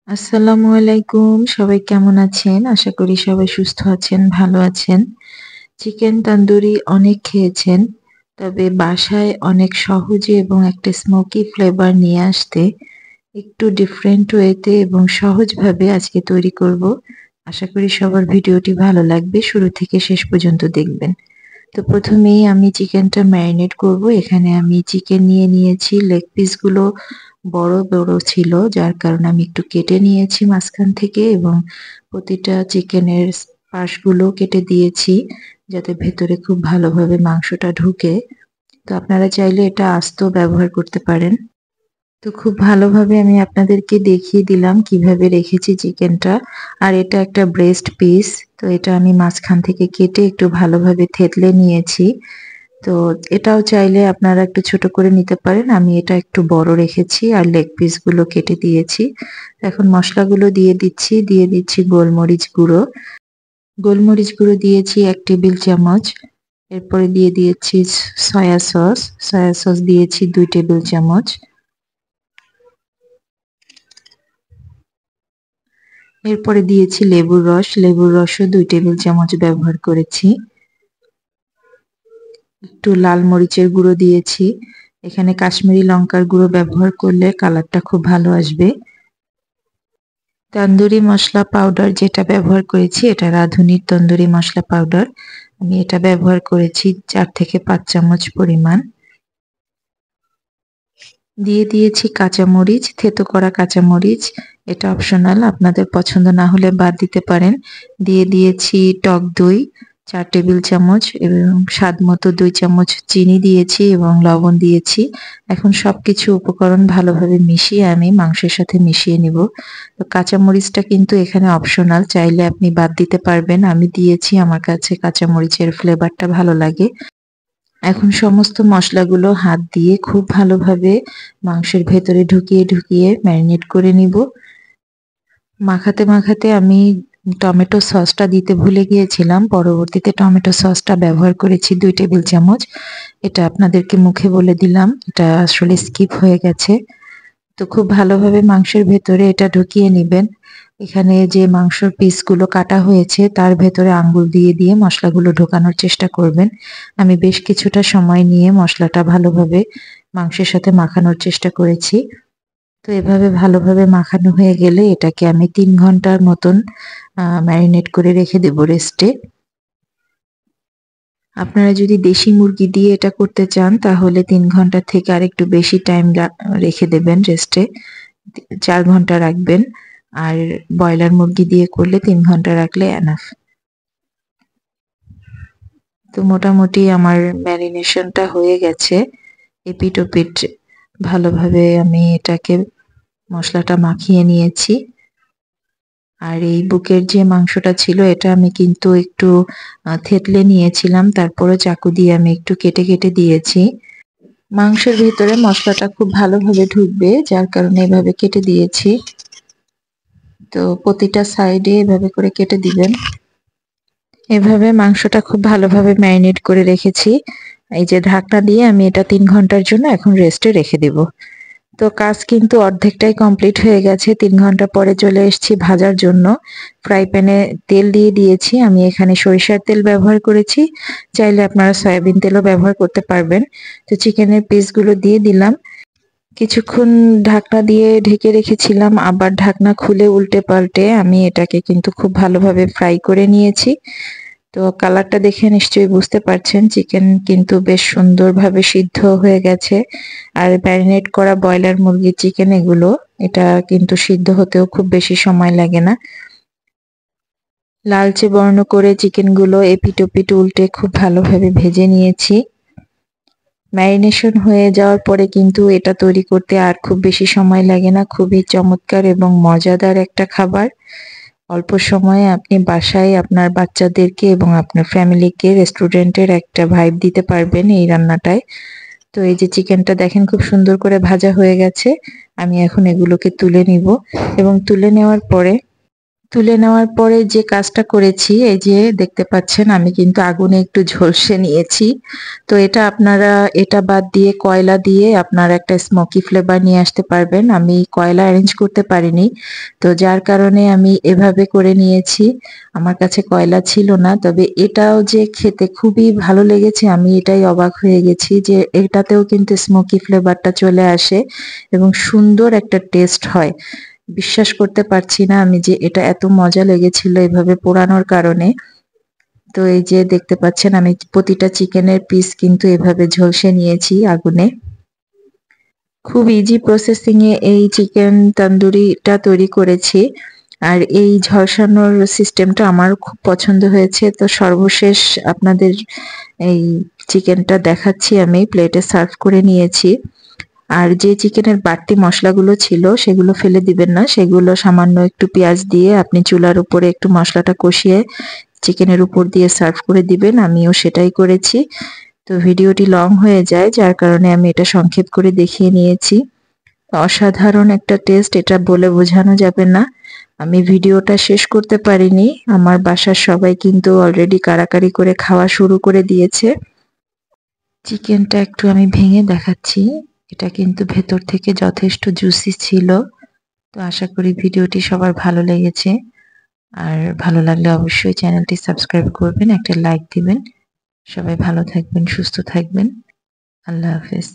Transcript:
আসসালামু আলাইকুম। সবাই কেমন আছেন? আশা করি সবাই সুস্থ আছেন, ভালো আছেন। চিকেন তন্দুরি অনেক খেয়েছেন। তবে বাসায় অনেক সহজে এবং একটা স্মোকি ফ্লেভার নিয়ে আসতে একটু ডিফারেন্ট ওয়েতে এবং সহজভাবে আজকে তৈরি করব। আশা করি সবার ভিডিওটি ভালো লাগবে। শুরু থেকে শেষ পর্যন্ত দেখবেন। তো প্রথমেই আমি চিকেনটা ম্যারিনেট করব। এখানে আমি চিকেন নিয়ে নিয়েছি। লেগ পিসগুলো বড় বড় ছিল, যার কারণে আমি একটু কেটে নিয়েছি মাঝখান থেকে এবং প্রতিটা চিকেনের পাশগুলো কেটে দিয়েছি যাতে ভেতরে খুব ভালোভাবে মাংসটা ঢুকে। তো আপনারা চাইলে এটা আস্ত ব্যবহার করতে পারেন। তো খুব ভালোভাবে আমি আপনাদেরকে দেখিয়ে দিলাম কিভাবে রেখেছি চিকেনটা। আর এটা একটা ব্রেস্ট পিস। তো এটা আমি মাঝখান থেকে কেটে একটু ভালোভাবে থেতলে নিয়েছি। তো এটাও চাইলে আপনারা একটু ছোট করে নিতে পারেন। আমি এটা একটু বড় রেখেছি আর লেগ পিস গুলো কেটে দিয়েছি। এখন মশলাগুলো দিয়ে দিচ্ছি। দিয়ে দিচ্ছি গোলমরিচ গুঁড়ো। গোলমরিচ গুঁড়ো দিয়েছি ১ টেবিল চামচ। এরপরে দিয়ে দিয়েছি সয়া সস। সয়া সস দিয়েছি ২ টেবিল চামচ। এরপরে দিয়েছি লেবুর রস। লেবুর রসও ২ টেবিল চামচ ব্যবহার করেছি। একটু লাল মরিচের গুঁড়ো দিয়েছি। এখানে কাশ্মীরি লঙ্কার গুঁড়ো ব্যবহার করলে কালারটা খুব ভালো আসবে। তন্দুরি মসলা পাউডার যেটা ব্যবহার করেছি এটা রাঁধুনির তন্দুরি মসলা পাউডার। আমি এটা ব্যবহার করেছি ৪ থেকে ৫ চামচ পরিমাণ। দিয়ে দিয়েছি কাঁচামরিচ, থেতো করা কাঁচামরিচ। এটা অপশনাল, আপনাদের পছন্দ না হলে বাদ দিতে পারেন। দিয়ে দিয়েছি টক দই ৪ টেবিল চামচ এবং স্বাদমতো ২ চামচ চিনি দিয়েছি এবং লবণ দিয়েছি। এখন সবকিছু উপকরণ ভালোভাবে মিশিয়ে আমি মাংসের সাথে মিশিয়ে নিব। তো কাঁচামরিচটা কিন্তু এখানে অপশনাল, চাইলে আপনি বাদ দিতে পারবেন। আমি দিয়েছি, আমার কাছে কাঁচামরিচের ফ্লেভারটা ভালো লাগে। এখন সমস্ত মশলাগুলো হাত দিয়ে খুব ভালোভাবে মাংসের ভেতরে ঢুকিয়ে ঢুকিয়ে ম্যারিনেট করে নিব। মাখাতে মাখাতে আমি টমেটো সসটা দিতে ভুলে গিয়েছিলাম। পরবর্তীতে টমেটো সসটা ব্যবহার করেছি ২ টেবিল চামচ। এটা আপনাদেরকে মুখে বলে দিলাম। এটা আসলে স্কিপ হয়ে গেছে। তো খুব ভালোভাবে মাংসের ভেতরে এটা ঢুকিয়ে নিবেন। এখানে যে মাংসর পিসগুলো কাটা হয়েছে তার ভেতরে আঙ্গুল দিয়ে দিয়ে মশলাগুলো ঢোকানোর চেষ্টা করবেন। আমি বেশ কিছুটা সময় নিয়ে মশলাটা ভালোভাবে মাংসের সাথে মাখানোর চেষ্টা করেছি। তো এভাবে ভালোভাবে মাখানো হয়ে গেলে এটাকে আমি ৩ ঘন্টার মতন ম্যারিনেট করে রেখে দেব রেস্টে। আপনারা যদি দেশি মুরগি দিয়ে এটা করতে চান তাহলে ৩ ঘন্টা থেকে আরেকটু বেশি টাইম রেখে দেবেন রেস্টে। ৪ ঘন্টা রাখবেন। আর ব্রয়লার মুরগি দিয়ে করলে ৩ ঘন্টা রাখলে এনাফ। তো মোটামুটি আমার ম্যারিনেশনটা হয়ে গেছে। এপিঠ ওপিঠ ভালোভাবে আমি এটাকে মশলাটা মাখিয়ে নিয়েছি। আর এই বুকের যে মাংসটা ছিল এটা আমি কিন্তু একটু থেতলে নিয়েছিলাম। তারপরে চাকু দিয়ে আমি একটু কেটে কেটে দিয়েছি। মাংসের ভেতরে মশলাটা খুব ভালোভাবে ঢুকবে, যার কারণে এভাবে কেটে দিয়েছি। তো প্রতিটা সাইডে এভাবে করে কেটে দিবেন। এভাবে মাংসটা খুব ভালোভাবে ম্যারিনেট করে রেখেছি। এই যে ঢাকনা দিয়ে আমি এটা ৩ ঘন্টার জন্য এখন রেস্টে রেখে দিব। তো কাজ কিন্তু অর্ধেকটাই কমপ্লিট হয়ে গেছে। ৩ ঘন্টা পরে চলে এসেছি ভাজার জন্য। ফ্রাই প্যানে তেল দিয়ে দিয়েছি। আমি এখানে সরিষার তেল ব্যবহার করেছি। চাইলে আপনারা সয়াবিন তেলও ব্যবহার করতে পারবেন। তো চিকেনের পিসগুলো দিয়ে দিলাম। কিছুক্ষণ ঢাকনা দিয়ে ঢেকে রেখেছিলাম। আবার ঢাকনা খুলে উল্টে পাল্টে আমি এটাকে কিন্তু খুব ভালোভাবে ফ্রাই করে নিয়েছি। তো কালারটা দেখে নিশ্চয়ই বুঝতে পারছেন চিকেন কিন্তু বেশ সুন্দরভাবে সিদ্ধ হয়ে গেছে। আর ম্যারিনেট করা ব্রয়লার মুরগির চিকেন এগুলো, এটা কিন্তু সিদ্ধ হতেও খুব বেশি সময় লাগে না। লালচে বর্ণ করে চিকেনগুলো এপিঠ ওপিঠ উল্টে খুব ভালোভাবে ভেজে নিয়েছি। ম্যারিনেশন হয়ে যাওয়ার পরে কিন্তু এটা তৈরি করতে আর খুব বেশি সময় লাগে না। খুবই চমৎকার এবং মজাদার একটা খাবার। অল্প সময়ে আপনি বাসায় আপনার বাচ্চাদেরকে এবং আপনার ফ্যামিলিকে রেস্টুরেন্টের একটা ভাইব দিতে পারবেন এই রান্নাটায়। তো এই যে চিকেনটা দেখেন খুব সুন্দর করে ভাজা হয়ে গেছে। আমি এখন এগুলোকে তুলে নিব এবং তুলে নেওয়ার পরে যে কাজটা করেছি, এই যে দেখতে পাচ্ছেন আমি কিন্তু আগুনে একটু ঝলসে নিয়েছি। তো এটা আপনারা এটা বাদ দিয়ে কয়লা দিয়ে আপনারা একটা স্মোকি ফ্লেভার নিয়ে আসতে পারবেন। আমি কয়লা অ্যারেঞ্জ করতে পারিনি। তো যার কারণে আমি এভাবে করে নিয়েছি। আমার কাছে কয়লা ছিল না। তবে এটাও যে খেতে খুবই ভালো লেগেছে, আমি এটাই অবাক হয়ে গেছি যে এটাতেও কিন্তু স্মোকি ফ্লেভারটা চলে আসে এবং সুন্দর একটা টেস্ট হয়। বিশ্বাস করতে পারছি না আমি যে এটা এত মজা লেগেছিল এভাবে পোড়ানোর কারণে। তো এই যে দেখতে পাচ্ছেন আমি প্রতিটা চিকেনের পিস কিন্তু এভাবে ঝলসে নিয়েছি আগুনে। খুব ইজি প্রসেসিং এ এই চিকেন তন্দুরিটা তৈরি করেছি। আর এই ঝলসানোর সিস্টেমটা আমার খুব পছন্দ হয়েছে। তো সর্বশেষ আপনাদের এই চিকেনটা দেখাচ্ছি, আমি প্লেটে সার্ভ করে নিয়েছি। আর যে চিকেনের বাড়তি মশলাগুলো ছিল সেগুলো ফেলে দিবেন না, সেগুলো সামান্য একটু পেঁয়াজ দিয়ে আপনি চুলার উপরে একটু মশলাটা কষিয়ে চিকেনের উপর দিয়ে সার্ভ করে দিবেন। আমিও সেটাই করেছি। তো ভিডিওটি লং হয়ে যায় যার কারণে আমি এটা সংক্ষেপ করে দেখিয়ে নিয়েছি। অসাধারণ একটা টেস্ট, এটা বলে বোঝানো যাবে না। আমি ভিডিওটা শেষ করতে পারিনি, আমার বাসার সবাই কিন্তু অলরেডি কাড়াকাড়ি করে খাওয়া শুরু করে দিয়েছে। চিকেনটা একটু আমি ভেঙে দেখাচ্ছি, এটা কিন্তু ভেতর থেকে যথেষ্ট জুসি ছিল। তো আশা করি ভিডিওটি সবার ভালো লেগেছে। আর ভালো লাগলে অবশ্যই চ্যানেলটি সাবস্ক্রাইব করবেন, একটা লাইক দিবেন। সবাই ভালো থাকবেন, সুস্থ থাকবেন। আল্লাহ হাফেজ।